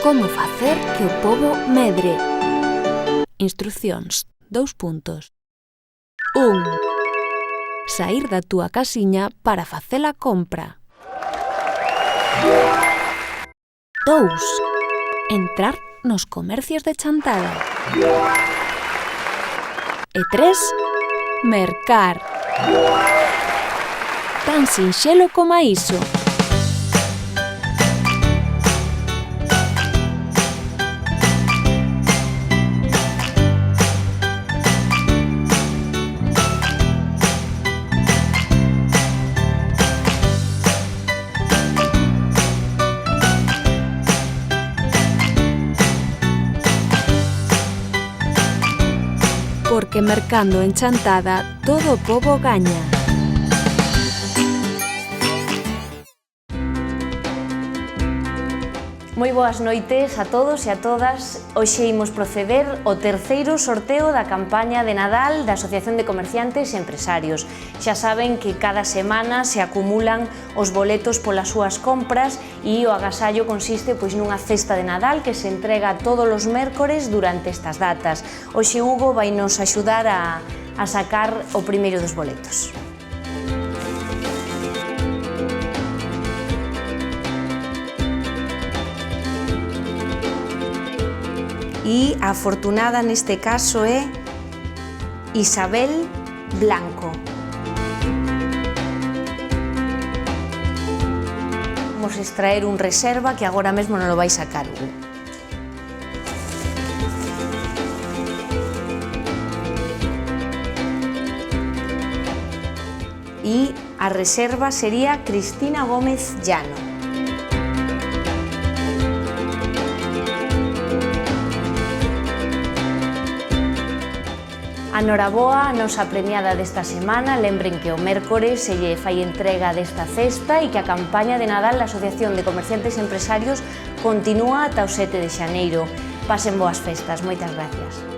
Como facer que o pobo medre. Instrucións. 2 puntos. 1. Saír da túa casiña para facer a compra. 2. Entrar nos comercios de Chantada. E 3. Mercar. Tan sinxelo coma iso. Porque mercando en Chantada todo o pobo gaña. Moi boas noites a todos e a todas. Hoxe imos proceder ao terceiro sorteo da campaña de Nadal da Asociación de Comerciantes e Empresarios. Xa saben que cada semana se acumulan os boletos polas súas compras e o agasallo consiste nunha cesta de Nadal que se entrega todos os mércores durante estas datas. Hoxe Hugo vai nos axudar a sacar o primeiro dos boletos. E a afortunada neste caso é Isabel Blanco. Vamos extraer un reserva que agora mesmo non lo vai sacar Hugo. E a reserva sería Cristina Gómez Llano. A noraboa, a nosa premiada desta semana, lembren que o mércores se lle fai entrega desta cesta e que a campaña de Nadal da Asociación de Comerciantes e Empresarios continúa ata o 7 de xaneiro. Pasen boas festas, moitas gracias.